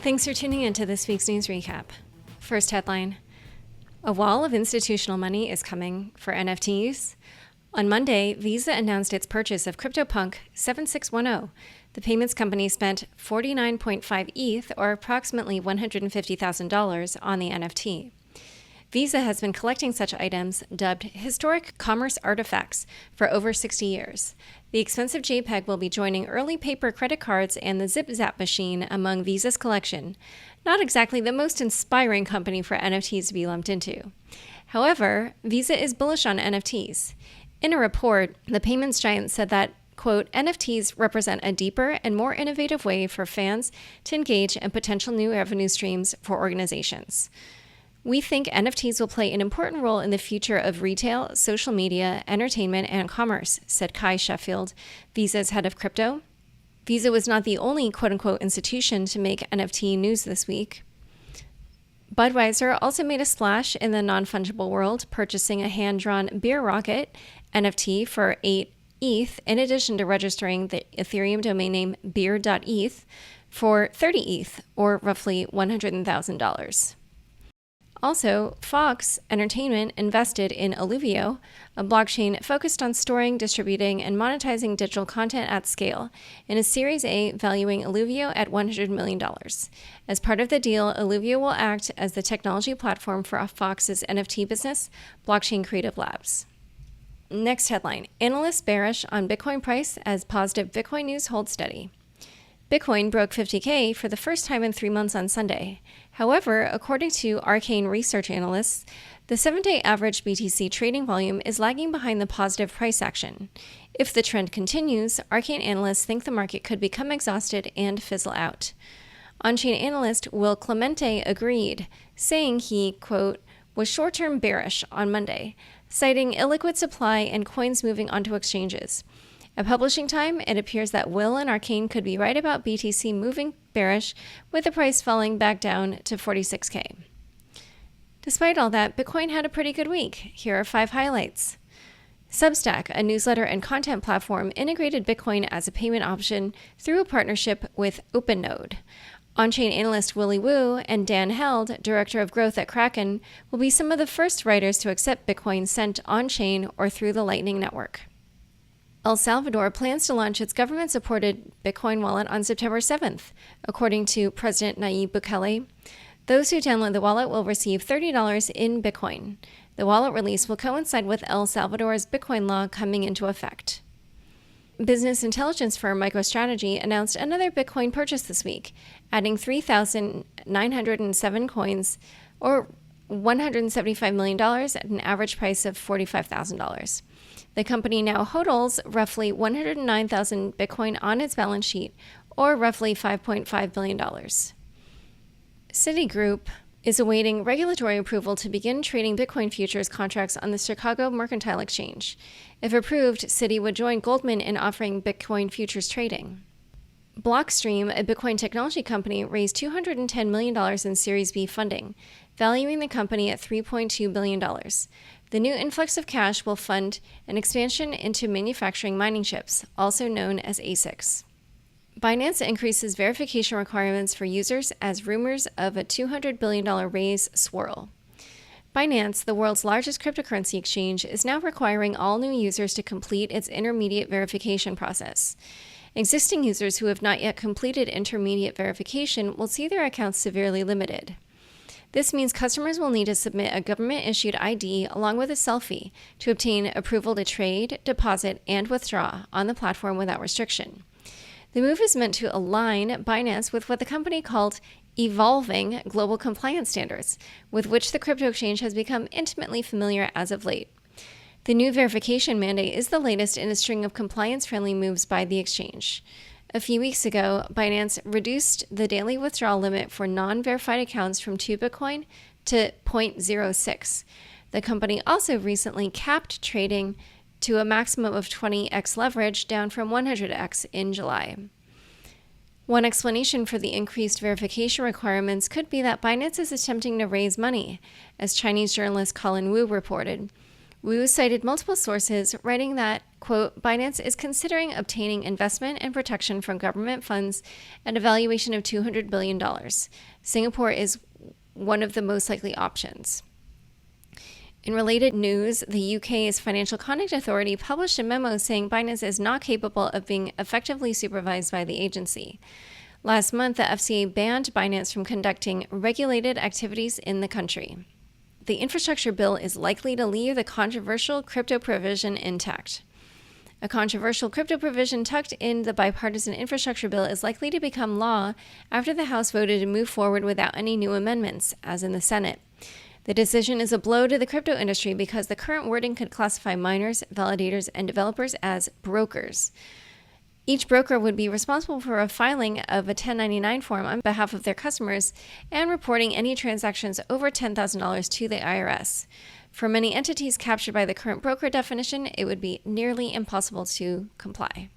Thanks for tuning into this week's news recap. First headline: a wall of institutional money is coming for NFTs. On Monday, Visa announced its purchase of CryptoPunk 7610. The payments company spent 49.5 ETH, or approximately $150,000, on the NFT. Visa has been collecting such items, dubbed historic commerce artifacts, for over 60 years. The expensive JPEG will be joining early paper credit cards and the Zip Zap machine among Visa's collection. Not exactly the most inspiring company for NFTs to be lumped into. However, Visa is bullish on NFTs. In a report, the payments giant said that, quote, NFTs represent a deeper and more innovative way for fans to engage in potential new revenue streams for organizations. We think NFTs will play an important role in the future of retail, social media, entertainment, and commerce, said Kai Sheffield, Visa's head of crypto. Visa was not the only quote-unquote institution to make NFT news this week. Budweiser also made a splash in the non-fungible world, purchasing a hand-drawn beer rocket NFT for 8 ETH, in addition to registering the Ethereum domain name beer.eth for 30 ETH, or roughly $100,000. Also, Fox Entertainment invested in Alluvio, a blockchain focused on storing, distributing, and monetizing digital content at scale, in a Series A valuing Alluvio at $100 million. As part of the deal, Alluvio will act as the technology platform for Fox's NFT business, Blockchain Creative Labs. Next headline: Analysts bearish on Bitcoin price as positive Bitcoin news holds steady. Bitcoin broke 50K for the first time in 3 months on Sunday. However, according to Arcane research analysts, the 7-day average BTC trading volume is lagging behind the positive price action. If the trend continues, Arcane analysts think the market could become exhausted and fizzle out. On-chain analyst Will Clemente agreed, saying he, quote, was short-term bearish on Monday, citing illiquid supply and coins moving onto exchanges. At publishing time, it appears that Will and Arcane could be right about BTC moving bearish, with the price falling back down to 46K. Despite all that, Bitcoin had a pretty good week. Here are 5 highlights. Substack, a newsletter and content platform, integrated Bitcoin as a payment option through a partnership with OpenNode. On-chain analyst Willy Woo and Dan Held, director of growth at Kraken, will be some of the first writers to accept Bitcoin sent on-chain or through the Lightning Network. El Salvador plans to launch its government-supported Bitcoin wallet on September 7th, according to President Nayib Bukele. Those who download the wallet will receive $30 in Bitcoin. The wallet release will coincide with El Salvador's Bitcoin law coming into effect. Business intelligence firm MicroStrategy announced another Bitcoin purchase this week, adding 3,907 coins, or $175 million at an average price of $45,000. The company now hodls roughly 109,000 Bitcoin on its balance sheet, or roughly $5.5 billion. Citigroup is awaiting regulatory approval to begin trading Bitcoin futures contracts on the Chicago Mercantile Exchange. If approved, Citi would join Goldman in offering Bitcoin futures trading. Blockstream, a Bitcoin technology company, raised $210 million in Series B funding, valuing the company at $3.2 billion. The new influx of cash will fund an expansion into manufacturing mining chips, also known as ASICs. Binance increases verification requirements for users as rumors of a $200 billion raise swirl. Binance, the world's largest cryptocurrency exchange, is now requiring all new users to complete its intermediate verification process. Existing users who have not yet completed intermediate verification will see their accounts severely limited. This means customers will need to submit a government-issued ID along with a selfie to obtain approval to trade, deposit, and withdraw on the platform without restriction. The move is meant to align Binance with what the company called evolving global compliance standards, with which the crypto exchange has become intimately familiar as of late. The new verification mandate is the latest in a string of compliance-friendly moves by the exchange. A few weeks ago, Binance reduced the daily withdrawal limit for non-verified accounts from 2 Bitcoin to 0.06. The company also recently capped trading to a maximum of 20x leverage, down from 100x in July. One explanation for the increased verification requirements could be that Binance is attempting to raise money, as Chinese journalist Colin Wu reported. Wu cited multiple sources, writing that, quote, Binance is considering obtaining investment and protection from government funds at a valuation of $200 billion. Singapore is one of the most likely options. In related news, the UK's Financial Conduct Authority published a memo saying Binance is not capable of being effectively supervised by the agency. Last month, the FCA banned Binance from conducting regulated activities in the country. The infrastructure bill is likely to leave the controversial crypto provision intact. A controversial crypto provision tucked in the bipartisan infrastructure bill is likely to become law after the House voted to move forward without any new amendments, as in the Senate. The decision is a blow to the crypto industry because the current wording could classify miners, validators, and developers as brokers. Each broker would be responsible for a filing of a 1099 form on behalf of their customers and reporting any transactions over $10,000 to the IRS. For many entities captured by the current broker definition, it would be nearly impossible to comply.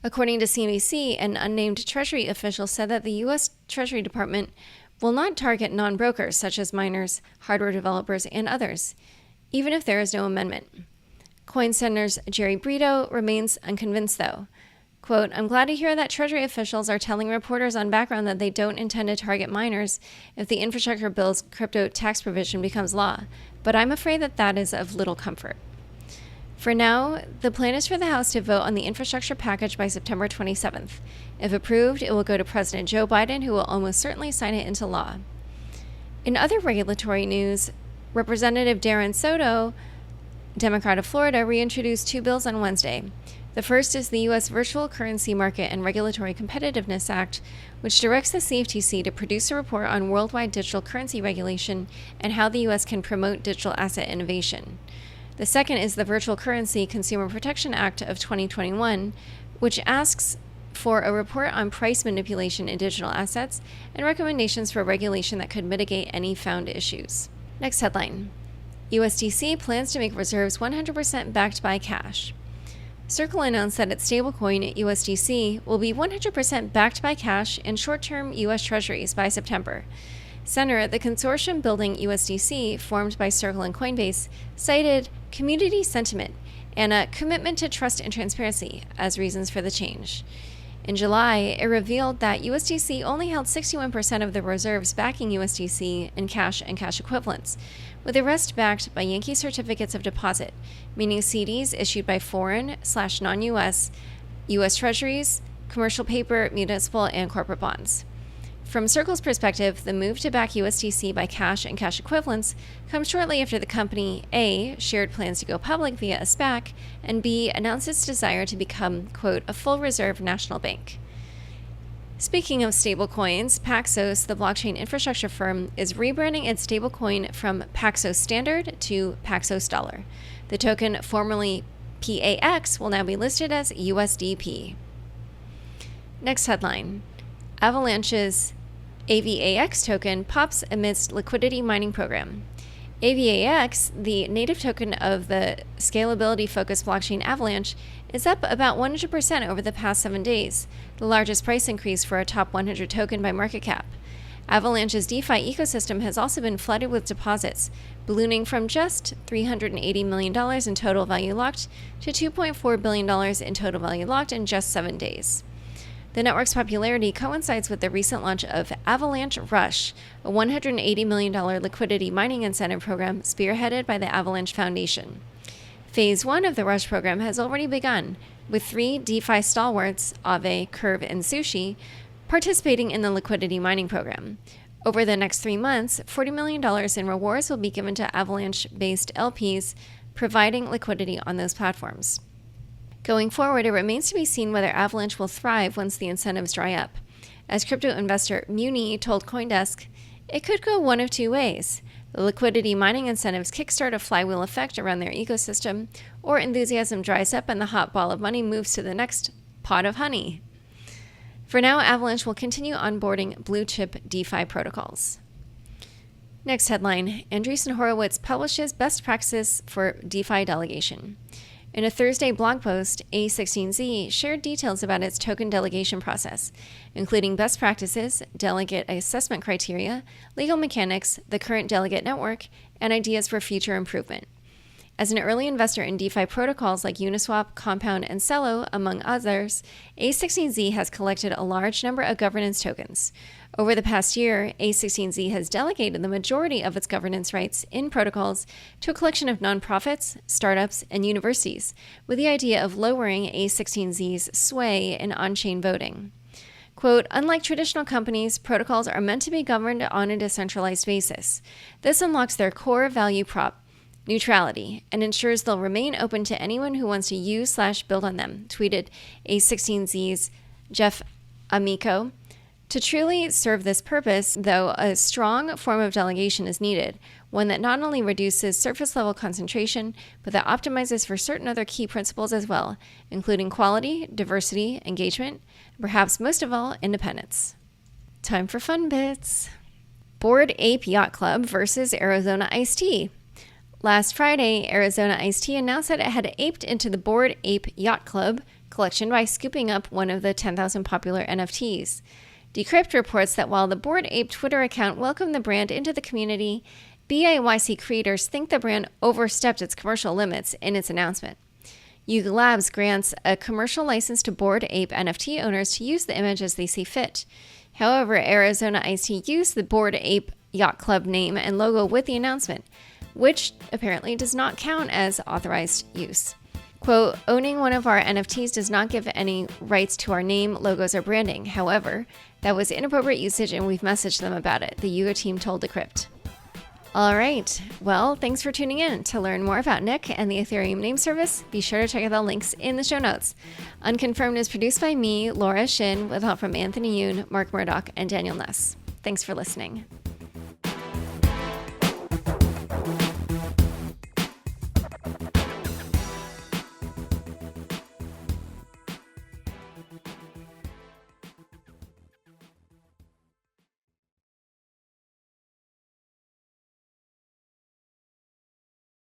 According to CNBC, an unnamed Treasury official said that the U.S. Treasury Department will not target non-brokers such as miners, hardware developers, and others, even if there is no amendment. CoinCenter's Jerry Brito remains unconvinced, though. Quote, I'm glad to hear that Treasury officials are telling reporters on background that they don't intend to target miners if the infrastructure bill's crypto tax provision becomes law, but I'm afraid that that is of little comfort. For now, the plan is for the House to vote on the infrastructure package by September 27th. If approved, it will go to President Joe Biden, who will almost certainly sign it into law. In other regulatory news, Representative Darren Soto, Democrat of Florida, reintroduced two bills on Wednesday. The first is the U.S. Virtual Currency Market and Regulatory Competitiveness Act, which directs the CFTC to produce a report on worldwide digital currency regulation and how the U.S. can promote digital asset innovation. The second is the Virtual Currency Consumer Protection Act of 2021, which asks for a report on price manipulation in digital assets and recommendations for regulation that could mitigate any found issues. Next headline. USDC plans to make reserves 100% backed by cash. Circle announced that its stablecoin USDC will be 100% backed by cash and short-term U.S. Treasuries by September. Center, the consortium building USDC, formed by Circle and Coinbase, cited community sentiment and a commitment to trust and transparency as reasons for the change. In July, it revealed that USDC only held 61% of the reserves backing USDC in cash and cash equivalents, with the rest backed by Yankee certificates of deposit, meaning CDs issued by foreign/non-US, U.S. Treasuries, commercial paper, municipal, and corporate bonds. From Circle's perspective, the move to back USDC by cash and cash equivalents comes shortly after the company A shared plans to go public via a SPAC, and B announced its desire to become, quote, a full reserve national bank. Speaking of stablecoins, Paxos, the blockchain infrastructure firm, is rebranding its stablecoin from Paxos Standard to Paxos Dollar. The token, formerly PAX, will now be listed as USDP. Next headline. Avalanche's AVAX token pops amidst liquidity mining program. AVAX, the native token of the scalability-focused blockchain Avalanche, is up about 100% over the past 7 days, the largest price increase for a top 100 token by market cap. Avalanche's DeFi ecosystem has also been flooded with deposits, ballooning from just $380 million in total value locked to $2.4 billion in total value locked in just 7 days. The network's popularity coincides with the recent launch of Avalanche Rush, a $180 million liquidity mining incentive program spearheaded by the Avalanche Foundation. Phase 1 of the Rush program has already begun, with 3 DeFi stalwarts, Aave, Curve, and Sushi, participating in the liquidity mining program. Over the next 3 months, $40 million in rewards will be given to Avalanche-based LPs, providing liquidity on those platforms. Going forward, it remains to be seen whether Avalanche will thrive once the incentives dry up. As crypto investor Muni told CoinDesk, it could go one of two ways. The liquidity mining incentives kickstart a flywheel effect around their ecosystem, or enthusiasm dries up and the hot ball of money moves to the next pot of honey. For now, Avalanche will continue onboarding blue-chip DeFi protocols. Next headline, Andreessen Horowitz publishes best practices for DeFi delegation. In a Thursday blog post, A16Z shared details about its token delegation process, including best practices, delegate assessment criteria, legal mechanics, the current delegate network, and ideas for future improvement. As an early investor in DeFi protocols like Uniswap, Compound, and Celo, among others, A16Z has collected a large number of governance tokens. Over the past year, A16Z has delegated the majority of its governance rights in protocols to a collection of nonprofits, startups, and universities, with the idea of lowering A16Z's sway in on-chain voting. Quote, unlike traditional companies, protocols are meant to be governed on a decentralized basis. This unlocks their core value prop, neutrality, and ensures they'll remain open to anyone who wants to use/build on them, tweeted A16Z's Jeff Amico. To truly serve this purpose, though, a strong form of delegation is needed, one that not only reduces surface-level concentration, but that optimizes for certain other key principles as well, including quality, diversity, engagement, and perhaps most of all, independence. Time for fun bits. Bored Ape Yacht Club versus Arizona Iced Tea. Last Friday, Arizona Iced Tea announced that it had aped into the Bored Ape Yacht Club collection by scooping up one of the 10,000 popular NFTs. Decrypt reports that while the Bored Ape Twitter account welcomed the brand into the community, BAYC creators think the brand overstepped its commercial limits in its announcement. Yuga Labs grants a commercial license to Bored Ape NFT owners to use the image as they see fit. However, Arizona Iced Tea used the Bored Ape Yacht Club name and logo with the announcement, which apparently does not count as authorized use. Quote, owning one of our NFTs does not give any rights to our name, logos, or branding. However, that was inappropriate usage and we've messaged them about it, the Yuga team told Decrypt. All right, well, thanks for tuning in. To learn more about Nick and the Ethereum name service, be sure to check out the links in the show notes. Unconfirmed is produced by me, Laura Shin, with help from Anthony Yoon, Mark Murdoch, and Daniel Ness. Thanks for listening.